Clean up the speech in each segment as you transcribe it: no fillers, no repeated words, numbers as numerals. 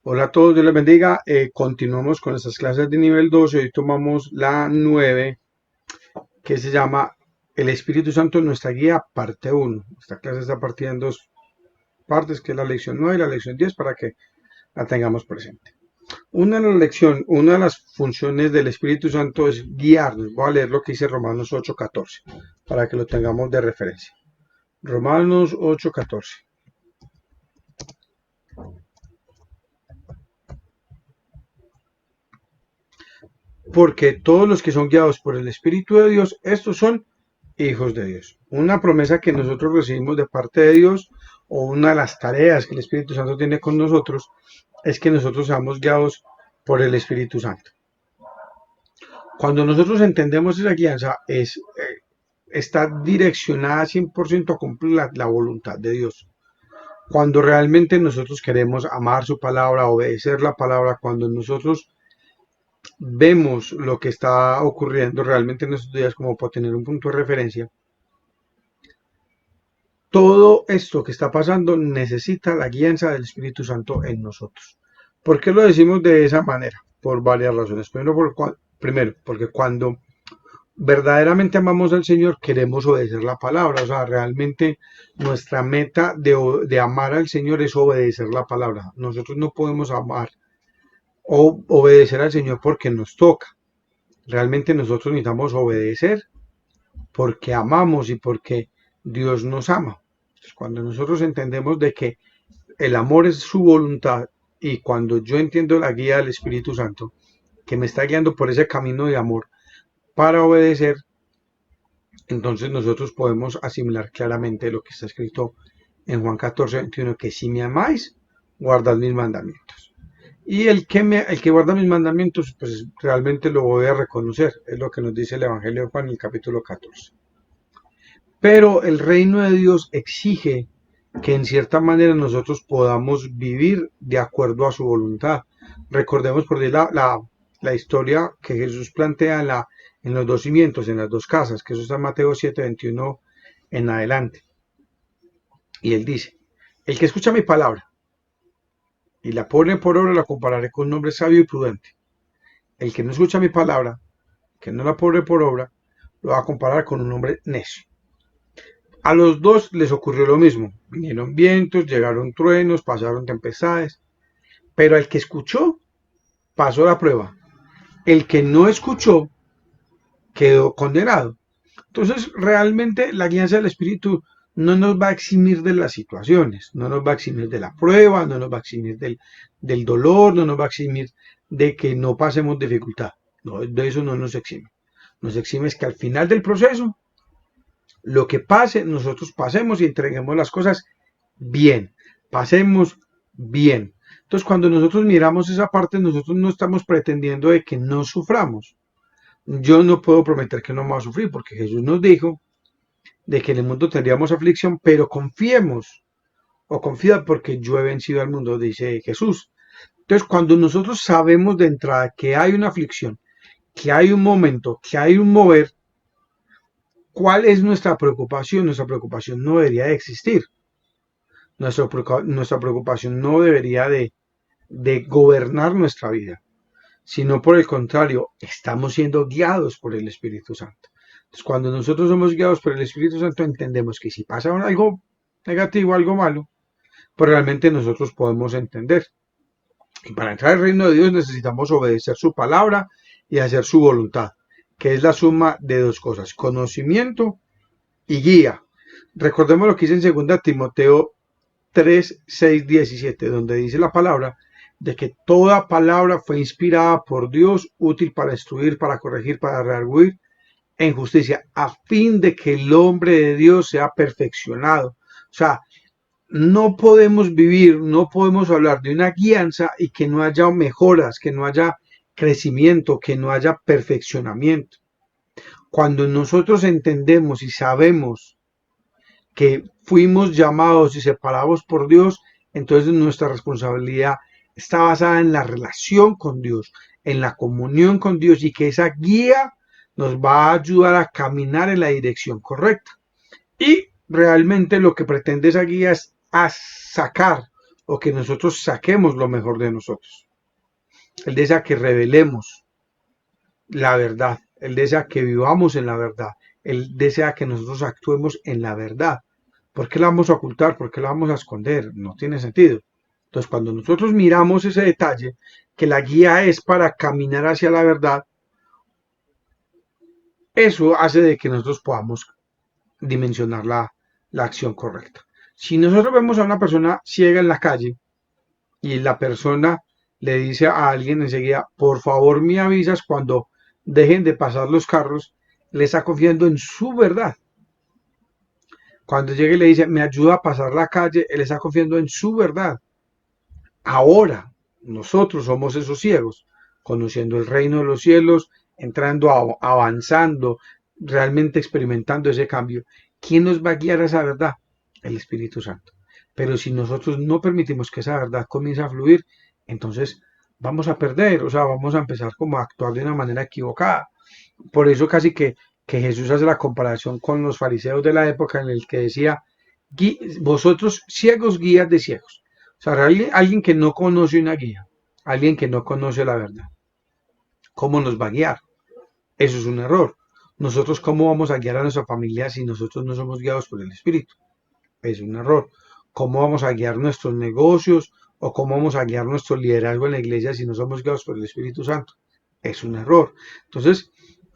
Hola a todos, Dios les bendiga. Continuamos con nuestras clases de nivel 12. Hoy tomamos la 9, que se llama El Espíritu Santo en nuestra guía, parte uno. Esta clase está partida en dos partes, que es la lección 9 y la lección 10, para que la tengamos presente. Una de las funciones del Espíritu Santo es guiarnos. Voy a leer lo que dice Romanos 8:14, para que lo tengamos de referencia. Romanos 8:14. Porque todos los que son guiados por el Espíritu de Dios, estos son hijos de Dios. Una promesa que nosotros recibimos de parte de Dios, o una de las tareas que el Espíritu Santo tiene con nosotros, es que nosotros seamos guiados por el Espíritu Santo. Cuando nosotros entendemos esa guianza, está direccionada 100% a cumplir la voluntad de Dios. Cuando realmente nosotros queremos amar su palabra, obedecer la palabra, cuando nosotros vemos lo que está ocurriendo realmente en estos días como para tener un punto de referencia, todo esto que está pasando necesita la guianza del Espíritu Santo en nosotros. ¿Por qué lo decimos de esa manera? Por varias razones. Primero, porque cuando verdaderamente amamos al Señor, queremos obedecer la palabra. O sea, realmente nuestra meta de amar al Señor es obedecer la palabra. Nosotros no podemos amar o obedecer al Señor porque nos toca. Realmente nosotros necesitamos obedecer porque amamos y porque Dios nos ama. Entonces, cuando nosotros entendemos de que el amor es su voluntad y cuando yo entiendo la guía del Espíritu Santo que me está guiando por ese camino de amor para obedecer, entonces nosotros podemos asimilar claramente lo que está escrito en Juan 14:21, que si me amáis, guardad mis mandamientos. Y el que guarda mis mandamientos, pues realmente lo voy a reconocer. Es lo que nos dice el Evangelio de Juan en el capítulo 14. Pero el reino de Dios exige que en cierta manera nosotros podamos vivir de acuerdo a su voluntad. Recordemos por ahí la historia que Jesús plantea en los dos cimientos, en las dos casas, que eso está en Mateo 7:21 en adelante. Y él dice, el que escucha mi palabra y la pone por obra la compararé con un hombre sabio y prudente. El que no escucha mi palabra, que no la pone por obra, lo va a comparar con un hombre necio. A los dos les ocurrió lo mismo. Vinieron vientos, llegaron truenos, pasaron tempestades. Pero el que escuchó pasó la prueba. El que no escuchó quedó condenado. Entonces, realmente la guianza del Espíritu no nos va a eximir de las situaciones, no nos va a eximir de la prueba, no nos va a eximir del dolor, no nos va a eximir de que no pasemos dificultad. No, de eso no nos exime. Nos exime es que al final del proceso, lo que pase, nosotros pasemos y entreguemos las cosas bien, pasemos bien. Entonces, cuando nosotros miramos esa parte, nosotros no estamos pretendiendo de que no suframos. Yo no puedo prometer que no vamos a sufrir, porque Jesús nos dijo de que en el mundo tendríamos aflicción, pero confiemos o confía porque yo he vencido al mundo, dice Jesús. Entonces, cuando nosotros sabemos de entrada que hay una aflicción, que hay un momento, que hay un mover, ¿cuál es nuestra preocupación? Nuestra preocupación no debería de existir. Nuestra preocupación no debería de gobernar nuestra vida, sino por el contrario, estamos siendo guiados por el Espíritu Santo. Entonces, cuando nosotros somos guiados por el Espíritu Santo, entendemos que si pasa algo negativo, algo malo, pues realmente nosotros podemos entender. Y para entrar al reino de Dios necesitamos obedecer su palabra y hacer su voluntad, que es la suma de dos cosas, conocimiento y guía. Recordemos lo que dice en 2 Timoteo 3:6-17, donde dice la palabra de que toda palabra fue inspirada por Dios, útil para instruir, para corregir, para redarguir en justicia, a fin de que el hombre de Dios sea perfeccionado. O sea, no podemos vivir, no podemos hablar de una guianza y que no haya mejoras, que no haya crecimiento, que no haya perfeccionamiento. Cuando nosotros entendemos y sabemos que fuimos llamados y separados por Dios, entonces nuestra responsabilidad está basada en la relación con Dios, en la comunión con Dios, y que esa guía nos va a ayudar a caminar en la dirección correcta. Y realmente lo que pretende esa guía es a sacar o que nosotros saquemos lo mejor de nosotros. Él desea que revelemos la verdad. Él desea que vivamos en la verdad. Él desea que nosotros actuemos en la verdad. ¿Por qué la vamos a ocultar? ¿Por qué la vamos a esconder? No tiene sentido. Entonces, cuando nosotros miramos ese detalle, que la guía es para caminar hacia la verdad, eso hace de que nosotros podamos dimensionar la acción correcta. Si nosotros vemos a una persona ciega en la calle y la persona le dice a alguien enseguida, por favor me avisas cuando dejen de pasar los carros, le está confiando en su verdad. Cuando llegue y le dice, me ayuda a pasar la calle, él está confiando en su verdad. Ahora, nosotros somos esos ciegos, conociendo el reino de los cielos, entrando, avanzando, realmente experimentando ese cambio. ¿Quién nos va a guiar a esa verdad? El Espíritu Santo. Pero si nosotros no permitimos que esa verdad comience a fluir, entonces vamos a perder, o sea, vamos a empezar como a actuar de una manera equivocada. Por eso casi que Jesús hace la comparación con los fariseos de la época en el que decía, vosotros ciegos guías de ciegos. O sea, alguien que no conoce una guía, alguien que no conoce la verdad, ¿cómo nos va a guiar? Eso es un error. Nosotros, ¿cómo vamos a guiar a nuestra familia si nosotros no somos guiados por el Espíritu? Es un error. ¿Cómo vamos a guiar nuestros negocios o cómo vamos a guiar nuestro liderazgo en la iglesia si no somos guiados por el Espíritu Santo? Es un error. Entonces,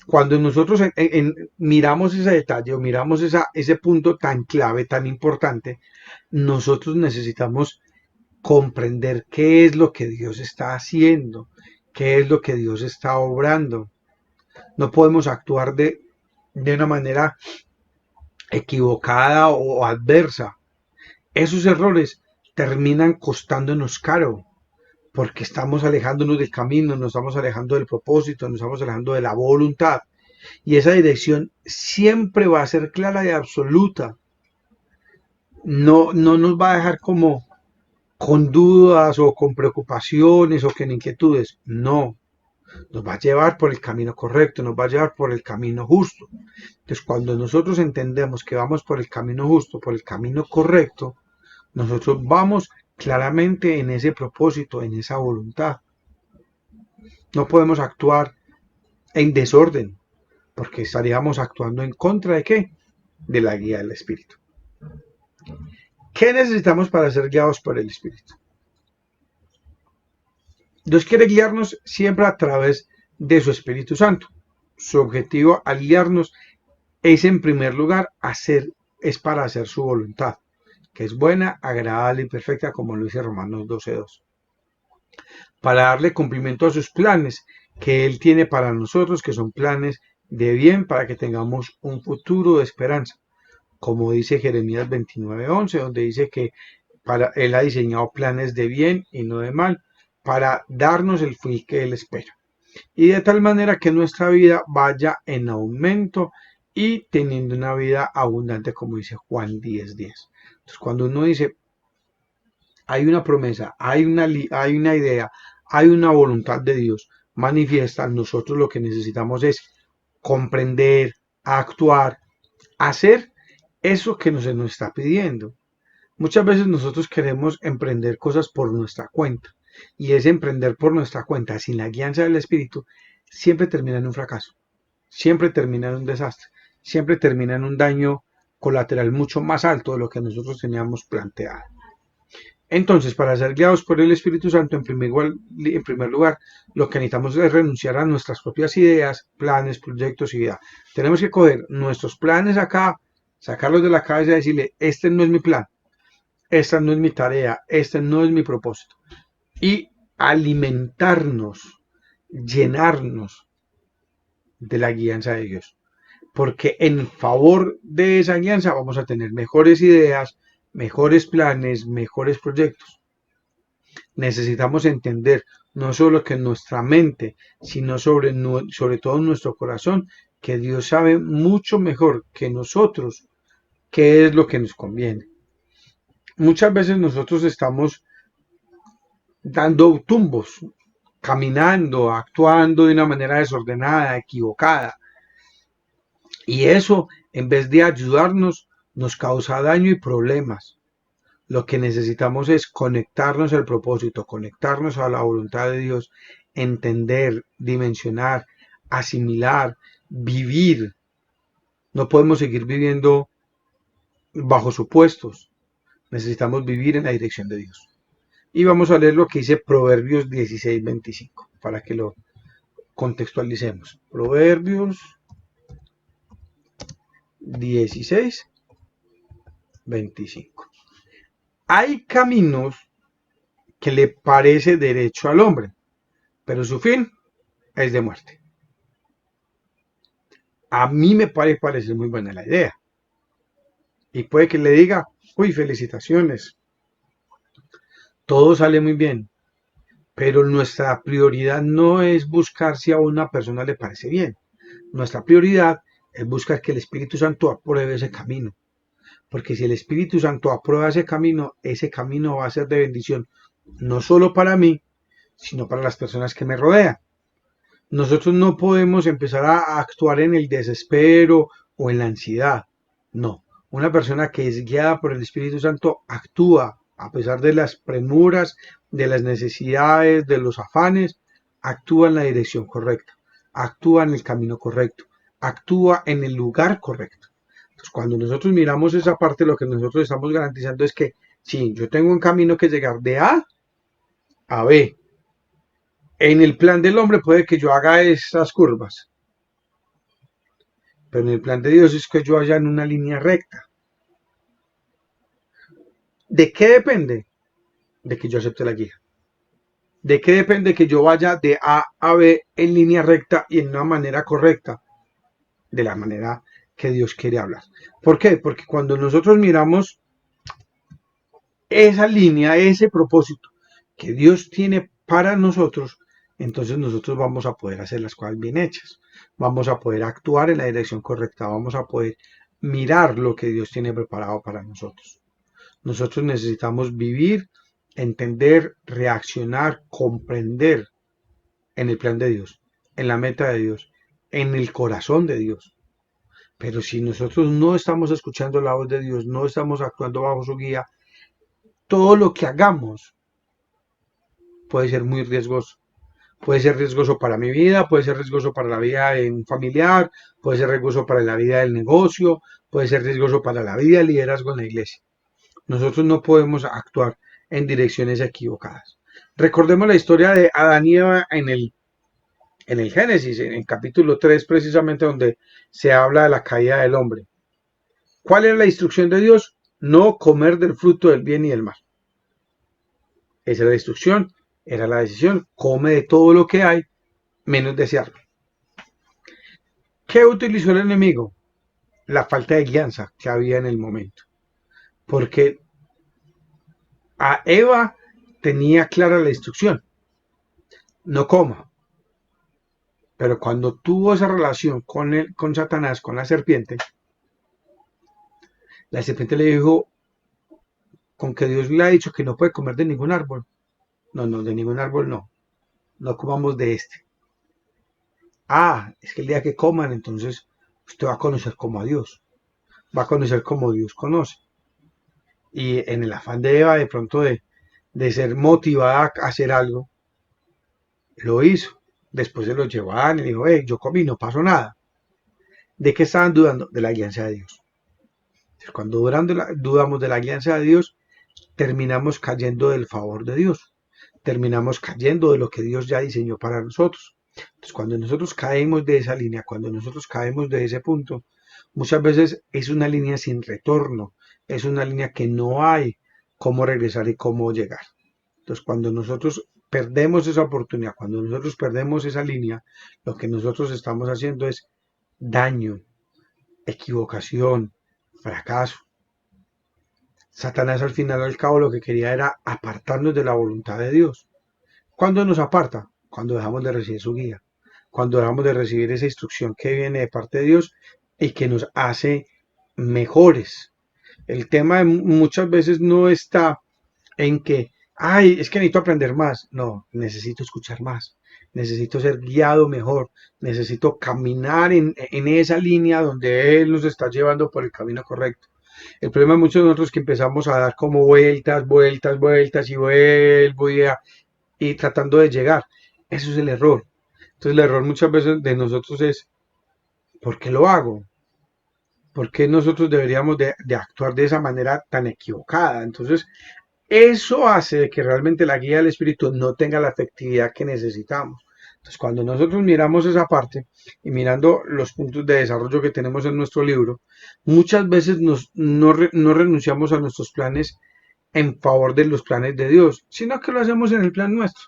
cuando nosotros miramos ese detalle o miramos ese punto tan clave, tan importante, nosotros necesitamos comprender qué es lo que Dios está haciendo, qué es lo que Dios está obrando. No podemos actuar de una manera equivocada o adversa. Esos errores terminan costándonos caro, porque estamos alejándonos del camino, nos estamos alejando del propósito, nos estamos alejando de la voluntad. Y esa dirección siempre va a ser clara y absoluta. No nos va a dejar como con dudas o con preocupaciones o con inquietudes. No, nos va a llevar por el camino correcto, nos va a llevar por el camino justo. Entonces, cuando nosotros entendemos que vamos por el camino justo, por el camino correcto, nosotros vamos claramente en ese propósito, en esa voluntad. No podemos actuar en desorden, porque estaríamos actuando en contra de ¿qué? De la guía del Espíritu. ¿Qué necesitamos para ser guiados por el Espíritu? Dios quiere guiarnos siempre a través de su Espíritu Santo. Su objetivo al guiarnos es en primer lugar es para hacer su voluntad, que es buena, agradable y perfecta, como lo dice Romanos 12:2. Para darle cumplimiento a sus planes que Él tiene para nosotros, que son planes de bien, para que tengamos un futuro de esperanza. Como dice Jeremías 29:11, donde dice que Él ha diseñado planes de bien y no de mal, para darnos el fin que Él espera. Y de tal manera que nuestra vida vaya en aumento y teniendo una vida abundante, como dice Juan 10:10. Entonces, cuando uno dice, hay una promesa, hay una idea, hay una voluntad de Dios manifiesta, nosotros lo que necesitamos es comprender, actuar, hacer eso que se nos está pidiendo. Muchas veces nosotros queremos emprender cosas por nuestra cuenta y ese emprender por nuestra cuenta sin la guianza del Espíritu siempre termina en un fracaso, siempre termina en un desastre, siempre termina en un daño colateral mucho más alto de lo que nosotros teníamos planteado. Entonces, para ser guiados por el Espíritu Santo, en primer lugar, lo que necesitamos es renunciar a nuestras propias ideas, planes, proyectos y vida. Tenemos que coger nuestros planes acá, sacarlos de la cabeza y decirle, este no es mi plan, esta no es mi tarea, este no es mi propósito. Y alimentarnos, llenarnos de la guianza de Dios. Porque en favor de esa guianza vamos a tener mejores ideas, mejores planes, mejores proyectos. Necesitamos entender no solo que en nuestra mente, sino sobre todo en nuestro corazón, que Dios sabe mucho mejor que nosotros qué es lo que nos conviene. Muchas veces nosotros estamos dando tumbos, caminando, actuando de una manera desordenada, equivocada. Y eso, en vez de ayudarnos, nos causa daño y problemas. Lo que necesitamos es conectarnos al propósito, conectarnos a la voluntad de Dios, entender, dimensionar, asimilar, vivir. No podemos seguir viviendo bajo supuestos. Necesitamos vivir en la dirección de Dios. Y vamos a leer lo que dice Proverbios 16:25 para que lo contextualicemos. Proverbios 16:25. Hay caminos que le parece derecho al hombre, pero su fin es de muerte. A mí me parece muy buena la idea. Y puede que le diga, uy, felicitaciones, todo sale muy bien, pero nuestra prioridad no es buscar si a una persona le parece bien. Nuestra prioridad es buscar que el Espíritu Santo apruebe ese camino. Porque si el Espíritu Santo aprueba ese camino va a ser de bendición, no solo para mí, sino para las personas que me rodean. Nosotros no podemos empezar a actuar en el desespero o en la ansiedad. No, una persona que es guiada por el Espíritu Santo actúa a pesar de las premuras, de las necesidades, de los afanes, actúa en la dirección correcta, actúa en el camino correcto, actúa en el lugar correcto. Entonces, cuando nosotros miramos esa parte, lo que nosotros estamos garantizando es que sí, yo tengo un camino que llegar de A a B. En el plan del hombre puede que yo haga esas curvas, pero en el plan de Dios es que yo vaya en una línea recta. ¿De qué depende? De que yo acepte la guía. ¿De qué depende que yo vaya de A a B en línea recta y en una manera correcta? De la manera que Dios quiere hablar. ¿Por qué? Porque cuando nosotros miramos esa línea, ese propósito que Dios tiene para nosotros, entonces nosotros vamos a poder hacer las cosas bien hechas. Vamos a poder actuar en la dirección correcta. Vamos a poder mirar lo que Dios tiene preparado para nosotros. Nosotros necesitamos vivir, entender, reaccionar, comprender en el plan de Dios, en la meta de Dios, en el corazón de Dios. Pero si nosotros no estamos escuchando la voz de Dios, no estamos actuando bajo su guía, todo lo que hagamos puede ser muy riesgoso. Puede ser riesgoso para mi vida, puede ser riesgoso para la vida de un familiar, puede ser riesgoso para la vida del negocio, puede ser riesgoso para la vida del liderazgo en la iglesia. Nosotros no podemos actuar en direcciones equivocadas. Recordemos la historia de Adán y Eva en el Génesis, en el capítulo 3 precisamente donde se habla de la caída del hombre. ¿Cuál era la instrucción de Dios? No comer del fruto del bien y del mal. Esa era la instrucción, era la decisión. Come de todo lo que hay, menos desearlo. ¿Qué utilizó el enemigo? La falta de guianza que había en el momento. Porque a Eva tenía clara la instrucción. No coma. Pero cuando tuvo esa relación con Satanás, con la serpiente le dijo, con que Dios le ha dicho que no puede comer de ningún árbol. No, no, de ningún árbol no. No comamos de este. Ah, es que el día que coman, entonces usted va a conocer como a Dios. Va a conocer como Dios conoce. Y en el afán de Eva, de pronto de ser motivada a hacer algo, lo hizo. Después se lo llevaban y dijo, yo comí, no pasó nada. ¿De qué estaban dudando? De la guianza de Dios. Entonces, cuando dudamos de la guianza de Dios, terminamos cayendo del favor de Dios. Terminamos cayendo de lo que Dios ya diseñó para nosotros. Entonces, cuando nosotros caemos de esa línea, cuando nosotros caemos de ese punto, muchas veces es una línea sin retorno, es una línea que no hay cómo regresar y cómo llegar. Entonces, cuando nosotros perdemos esa oportunidad, cuando nosotros perdemos esa línea, lo que nosotros estamos haciendo es daño, equivocación, fracaso. Satanás al final al cabo lo que quería era apartarnos de la voluntad de Dios. ¿Cuándo nos aparta? Cuando dejamos de recibir su guía, cuando dejamos de recibir esa instrucción que viene de parte de Dios y que nos hace mejores. El tema muchas veces no está en que, ay, es que necesito aprender más. No, necesito escuchar más. Necesito ser guiado mejor. Necesito caminar en esa línea donde Él nos está llevando por el camino correcto. El problema de muchos de nosotros es que empezamos a dar como vueltas, vueltas, vueltas y vuelvo y tratando de llegar. Eso es el error. Entonces el error muchas veces de nosotros es, ¿por qué lo hago? ¿Por qué nosotros deberíamos de actuar de esa manera tan equivocada? Entonces, eso hace que realmente la guía del espíritu no tenga la efectividad que necesitamos. Entonces, cuando nosotros miramos esa parte y mirando los puntos de desarrollo que tenemos en nuestro libro, muchas veces no renunciamos a nuestros planes en favor de los planes de Dios, sino que lo hacemos en el plan nuestro.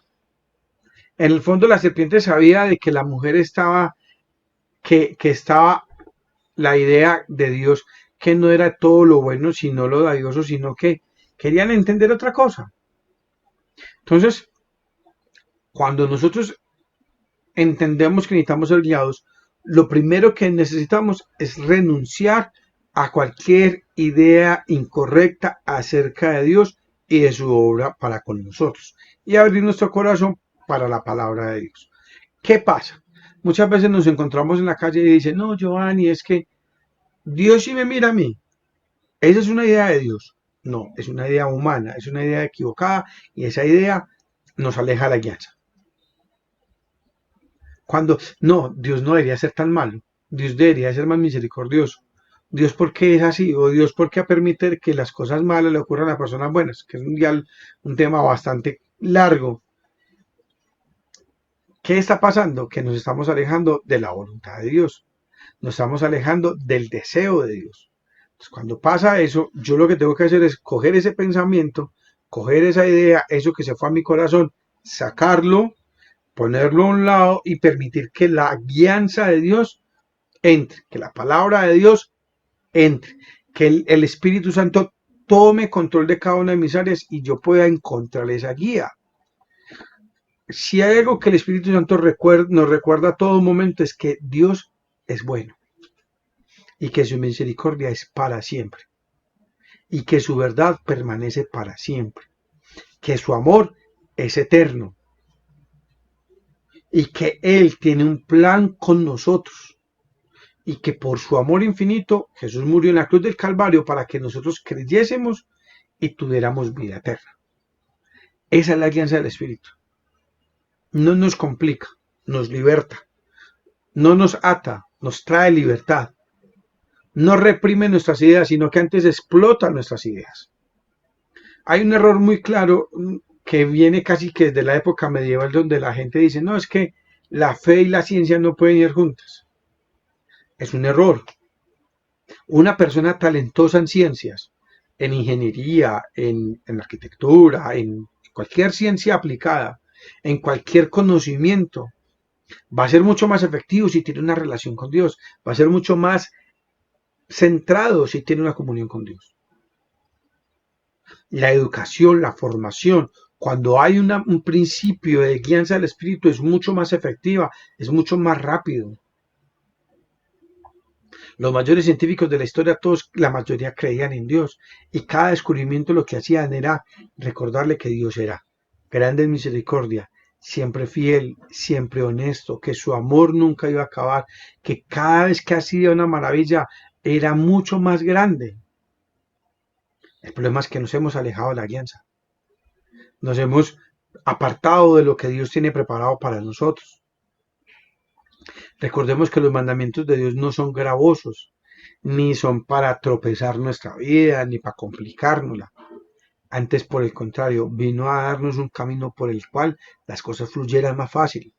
En el fondo, la serpiente sabía de que la mujer estaba, que estaba la idea de Dios, que no era todo lo bueno, sino lo valioso, sino que querían entender otra cosa. Entonces, cuando nosotros entendemos que necesitamos ser guiados, lo primero que necesitamos es renunciar a cualquier idea incorrecta acerca de Dios y de su obra para con nosotros y abrir nuestro corazón para la palabra de Dios. ¿Qué pasa? Muchas veces nos encontramos en la calle y dicen, no, Giovanni, es que Dios sí me mira a mí. Esa es una idea de Dios. No, es una idea humana, es una idea equivocada y esa idea nos aleja de la guianza. Cuando, no, Dios no debería ser tan malo, Dios debería ser más misericordioso. Dios, ¿por qué es así? O Dios, ¿por qué permite que las cosas malas le ocurran a personas buenas? Que es un tema bastante largo. ¿Qué está pasando? Que nos estamos alejando de la voluntad de Dios. Nos estamos alejando del deseo de Dios. Entonces, cuando pasa eso, yo lo que tengo que hacer es coger ese pensamiento, coger esa idea, eso que se fue a mi corazón, sacarlo, ponerlo a un lado y permitir que la guianza de Dios entre, que la palabra de Dios entre, que el Espíritu Santo tome control de cada una de mis áreas y yo pueda encontrar esa guía. Si hay algo que el Espíritu Santo nos recuerda a todo momento es que Dios es bueno y que su misericordia es para siempre y que su verdad permanece para siempre, que su amor es eterno y que Él tiene un plan con nosotros y que por su amor infinito Jesús murió en la cruz del Calvario para que nosotros creyésemos y tuviéramos vida eterna. Esa es la alianza del Espíritu. No nos complica, nos liberta, no nos ata, nos trae libertad. No reprime nuestras ideas, sino que antes explota nuestras ideas. Hay un error muy claro que viene casi que desde la época medieval donde la gente dice, no, es que la fe y la ciencia no pueden ir juntas. Es un error. Una persona talentosa en ciencias, en ingeniería, en arquitectura, en cualquier ciencia aplicada, en cualquier conocimiento, va a ser mucho más efectivo si tiene una relación con Dios, va a ser mucho más centrado si tiene una comunión con Dios. La educación, la formación, cuando hay un principio de guianza del espíritu es mucho más efectiva, es mucho más rápido. Los mayores científicos de la historia, todos, la mayoría creían en Dios y cada descubrimiento lo que hacían era recordarle que Dios era grande en misericordia, siempre fiel, siempre honesto, que su amor nunca iba a acabar, que cada vez que hacía una maravilla era mucho más grande. El problema es que nos hemos alejado de la guianza, nos hemos apartado de lo que Dios tiene preparado para nosotros. Recordemos que los mandamientos de Dios no son gravosos, ni son para tropezar nuestra vida, ni para complicárnosla. Antes, por el contrario, vino a darnos un camino por el cual las cosas fluyeran más fácil.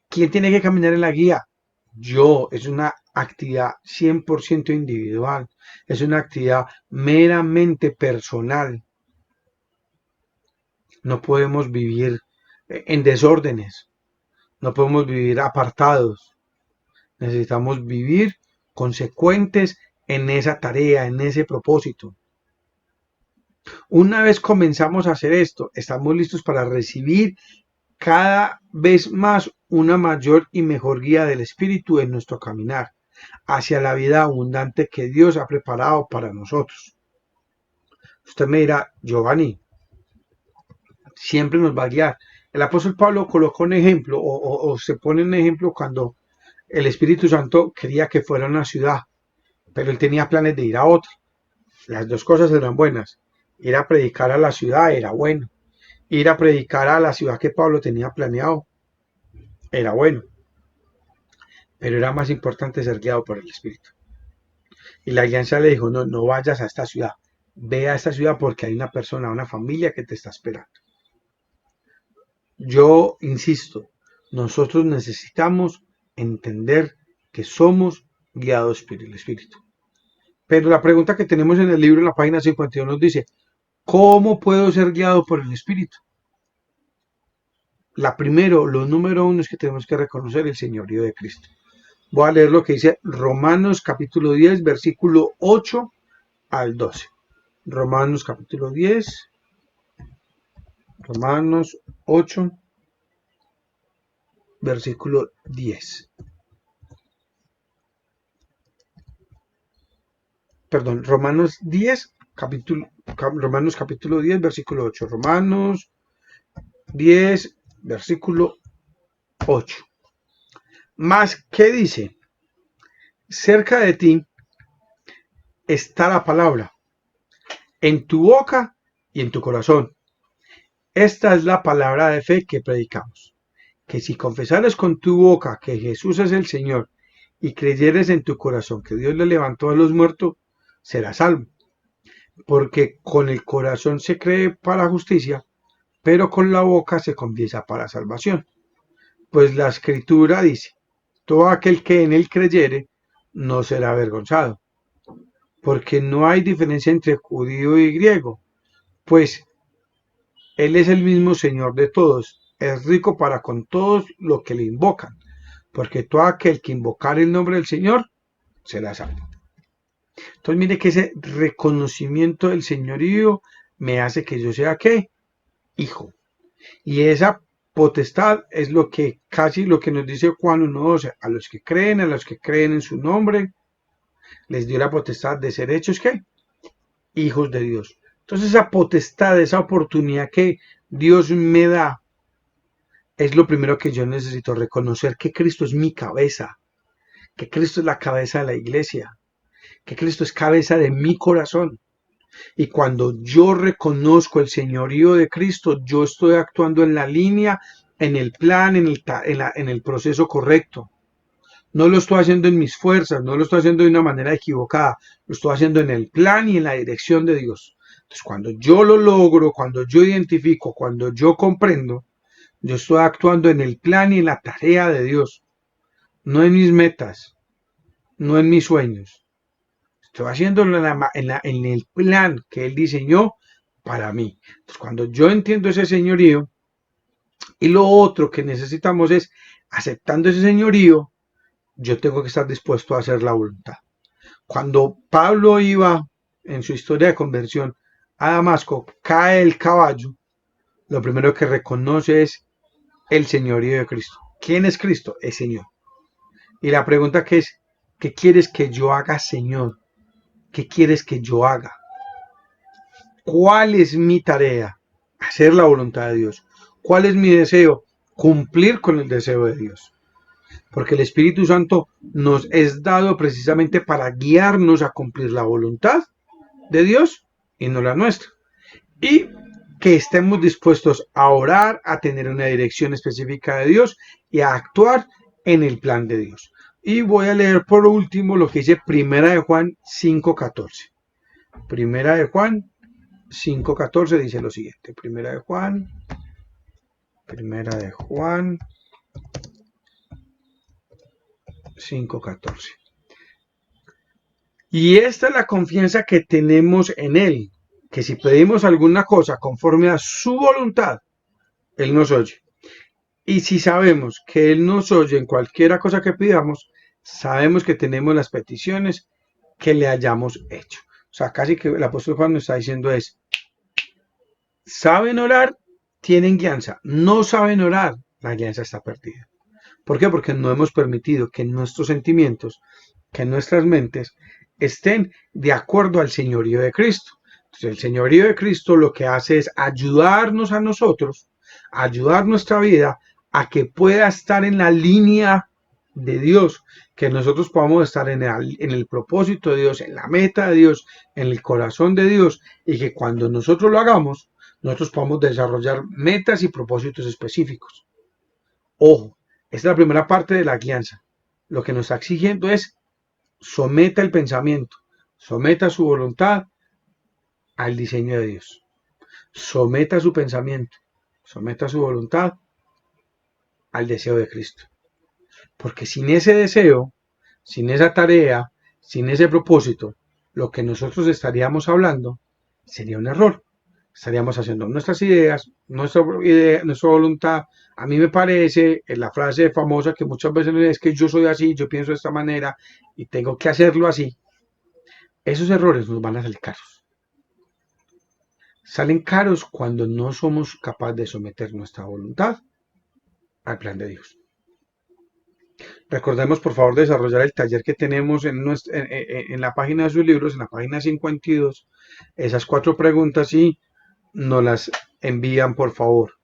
¿Quién tiene que caminar en la guía? Yo. Es una actividad 100% individual. Es una actividad meramente personal. No podemos vivir en desórdenes. No podemos vivir apartados. Necesitamos vivir consecuentes en esa tarea, en ese propósito. Una vez comenzamos a hacer esto, estamos listos para recibir cada vez más una mayor y mejor guía del Espíritu en nuestro caminar hacia la vida abundante que Dios ha preparado para nosotros. Usted me dirá, Giovanni, siempre nos va a guiar. El apóstol Pablo colocó un ejemplo o se pone un ejemplo cuando el Espíritu Santo quería que fuera una ciudad, pero él tenía planes de ir a otra. Las dos cosas eran buenas. Ir a predicar a la ciudad era bueno. Ir a predicar a la ciudad que Pablo tenía planeado era bueno. Pero era más importante ser guiado por el Espíritu. Y la alianza le dijo, no, no vayas a esta ciudad. Ve a esta ciudad porque hay una persona, una familia que te está esperando. Yo insisto, nosotros necesitamos entender que somos guiados por el Espíritu. Pero la pregunta que tenemos en el libro, en la página 51, nos dice, ¿cómo puedo ser guiado por el Espíritu? Lo número uno es que tenemos que reconocer el señorío de Cristo. Voy a leer lo que dice Romanos capítulo 10, versículo 8 al 12. Romanos capítulo 10, Romanos 8, versículo 10. Perdón, Romanos capítulo 10, versículo 8. Romanos 10, versículo 8. Más, ¿qué dice? Cerca de ti está la palabra, en tu boca y en tu corazón. Esta es la palabra de fe que predicamos. Que si confesares con tu boca que Jesús es el Señor y creyeres en tu corazón que Dios le levantó a los muertos, serás salvo. Porque con el corazón se cree para justicia, pero con la boca se confiesa para salvación. Pues la Escritura dice, todo aquel que en él creyere no será avergonzado. Porque no hay diferencia entre judío y griego, pues él es el mismo Señor de todos, es rico para con todos los que le invocan, porque todo aquel que invocare el nombre del Señor será salvo. Entonces mire que ese reconocimiento del señorío me hace que yo sea ¿qué? Hijo. Y esa potestad es lo que casi lo que nos dice Juan 1:12, a los que creen en su nombre, les dio la potestad de ser hechos ¿qué? Hijos de Dios. Entonces esa potestad, esa oportunidad que Dios me da, es lo primero que yo necesito, reconocer que Cristo es mi cabeza, que Cristo es la cabeza de la iglesia, que Cristo es cabeza de mi corazón. Y cuando yo reconozco el señorío de Cristo, yo estoy actuando en la línea, en el plan, en el proceso correcto. No lo estoy haciendo en mis fuerzas, no lo estoy haciendo de una manera equivocada, lo estoy haciendo en el plan y en la dirección de Dios. Entonces, cuando yo lo logro, cuando yo identifico, cuando yo comprendo, yo estoy actuando en el plan y en la tarea de Dios, no en mis metas, no en mis sueños. Estoy haciéndolo en el plan que Él diseñó para mí. Entonces, cuando yo entiendo ese señorío, y lo otro que necesitamos es, aceptando ese señorío, yo tengo que estar dispuesto a hacer la voluntad. Cuando Pablo iba en su historia de conversión a Damasco, cae el caballo, lo primero que reconoce es el señorío de Cristo. ¿Quién es Cristo? Es Señor. Y la pregunta que es, ¿qué quieres que yo haga, Señor? ¿Qué quieres que yo haga? ¿Cuál es mi tarea? Hacer la voluntad de Dios. ¿Cuál es mi deseo? Cumplir con el deseo de Dios. Porque el Espíritu Santo nos es dado precisamente para guiarnos a cumplir la voluntad de Dios y no la nuestra. Y que estemos dispuestos a orar, a tener una dirección específica de Dios y a actuar en el plan de Dios. Y voy a leer por último lo que dice Primera de Juan 5:14. Primera de Juan 5:14 dice lo siguiente. Primera de Juan 5:14. Y esta es la confianza que tenemos en Él, que si pedimos alguna cosa conforme a su voluntad, Él nos oye. Y si sabemos que Él nos oye en cualquier cosa que pidamos, sabemos que tenemos las peticiones que le hayamos hecho. O sea, casi que el apóstol Juan nos está diciendo es, saben orar, tienen guianza. No saben orar, la guianza está perdida. ¿Por qué? Porque no hemos permitido que nuestros sentimientos, que nuestras mentes estén de acuerdo al señorío de Cristo. Entonces, el señorío de Cristo lo que hace es ayudarnos a nosotros, ayudar nuestra vida a que pueda estar en la línea de Dios, que nosotros podamos estar en el propósito de Dios, en la meta de Dios, en el corazón de Dios, y que cuando nosotros lo hagamos, nosotros podamos desarrollar metas y propósitos específicos. Ojo, esta es la primera parte de la guianza. Lo que nos está exigiendo es someta el pensamiento, someta su voluntad al diseño de Dios, someta su pensamiento, someta su voluntad al deseo de Cristo. Porque sin ese deseo, sin esa tarea, sin ese propósito, lo que nosotros estaríamos hablando sería un error. Estaríamos haciendo nuestras ideas, nuestra voluntad. A mí me parece la frase famosa que muchas veces es que yo soy así, yo pienso de esta manera y tengo que hacerlo así. Esos errores nos van a salir caros. Salen caros cuando no somos capaces de someter nuestra voluntad al plan de Dios. Recordemos, por favor, desarrollar el taller que tenemos en la página de sus libros, en la página 52, esas 4 preguntas y nos las envían, por favor.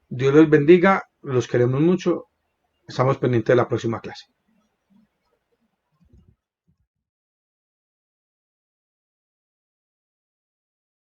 Dios les bendiga, los queremos mucho, estamos pendientes de la próxima clase.